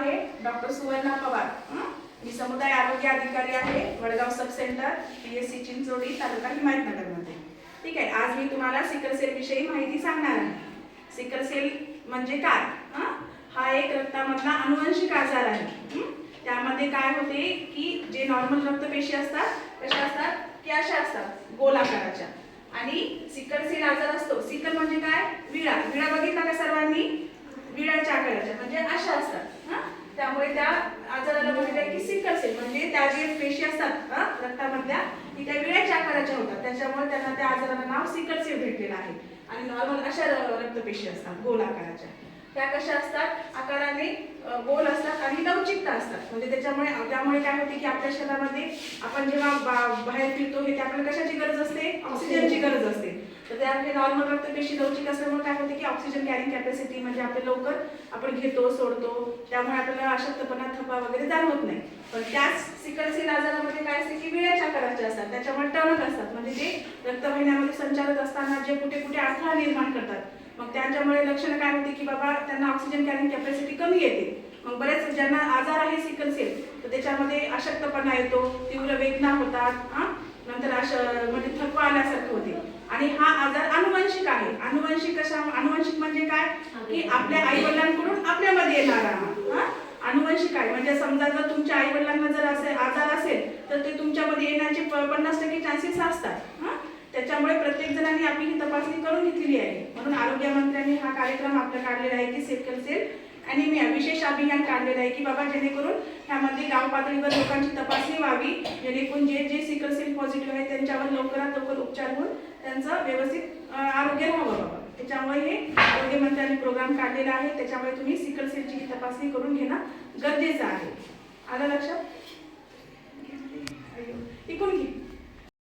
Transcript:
आहे डॉक्टर सुवर्णा पवार. मी समुदाय आरोग्य अधिकारी आहे Vadgaon sub centre PSC Chinchodi तालुका हिमायतनगरमध्ये. ठीक आहे. आज मी तुम्हाला सिकल सेल विषयी माहिती सांगणार आहे. सिकल सेल म्हणजे काय? हा एक रक्तामधला अनुवंशिक आजार आहे. त्यामध्ये काय होते की जे नॉर्मल रक्तपेशी असतात कशा असतात की अशा असतात गोल आकाराच्या, आणि सिकल सेल आजार असतो. सिकल म्हणजे काय? विळा. विळा बघितला का सर्वांनी? विळाच्या आकाराच्या म्हणजे अशा असतात. त्यामुळे त्या आजाराला म्हटलंय की सिकल सेल म्हणजे त्या जे पेशी असतात रक्तामधल्या ती त्या विळ्याच्या आकाराच्या होतात, त्याच्यामुळे त्यांना त्या आजाराला नाव सिकल सेल भेटलेलं आहे. आणि नॉर्मल अशा रक्तपेशी असतात गोल आकाराच्या. त्या कशा असतात? आकाराने गोल असतात आणि लवचिकता असतात. म्हणजे त्यामुळे काय होते की आपल्या शरीरामध्ये आपण जेव्हा बाहेर फिरतो हे आपल्याला कशाची गरज असते? ऑक्सिजनची गरज असते. तर ते आपले नॉर्मल रक्तपेशी लवचिक असल्यामुळे काय होते की ऑक्सिजन कॅरिंग कॅपॅसिटी म्हणजे आपले लवकर आपण घेतो सोडतो, त्यामुळे आपल्याला अशक्तपणा थकवा वगैरे जाणवत नाही. पण त्याच सिकल सेल आजारामध्ये काय असते की विळ्याच्या आकाराचे असतात, त्याच्यामुळे टणक असतात. म्हणजे ते रक्तवाहिन्यामध्ये संचालत असताना जे कुठे कुठे अडथळा निर्माण करतात. मग त्याच्यामुळे लक्षणं काय होते की बाबा त्यांना ऑक्सिजन कॅरिंग कॅपॅसिटी कमी येते. मग बरेच ज्यांना आजार आहे सिकल सेल तर त्याच्यामध्ये अशक्तपणा येतो, तीव्र वेदना होतात, नंतर म्हणजे थकवा आल्यासारखं होते. आणि हा आजार अनुवंशिक आहे. अनुवंशिक म्हणजे काय की आपल्या आई वडिलांकडून आपल्यामध्ये येणारा अनुवंशिक आहे. म्हणजे समजा जर तुमच्या आई वडिलांना जर असे आजार असेल तर ते तुमच्यामध्ये येण्याचे 50% चान्सेस असतात. त्याच्यामुळे प्रत्येक जणांनी आपली ही तपासणी करून घेतलेली आहे. म्हणून आरोग्य मंत्र्यांनी हा कार्यक्रम आपला काढलेला आहे की सिकल सेल ॲनिमिया विशेष अभियान काढलेलं आहे की बाबा जेणेकरून ह्यामध्ये गाव पातळीवर लोकांची तपासणी व्हावी, जेणेकरून जे सिकल सेल पॉझिटिव्ह आहे त्यांच्यावर लवकरात लवकर उपचार होऊन त्यांचं व्यवस्थित आरोग्य राहावं बाबा. त्याच्यामुळे हे आरोग्य मंत्र्यांनी प्रोग्राम काढलेला आहे. त्याच्यामुळे तुम्ही सिकल सेलची तपासणी करून घेणं गरजेचं आहे. आलं लक्षात?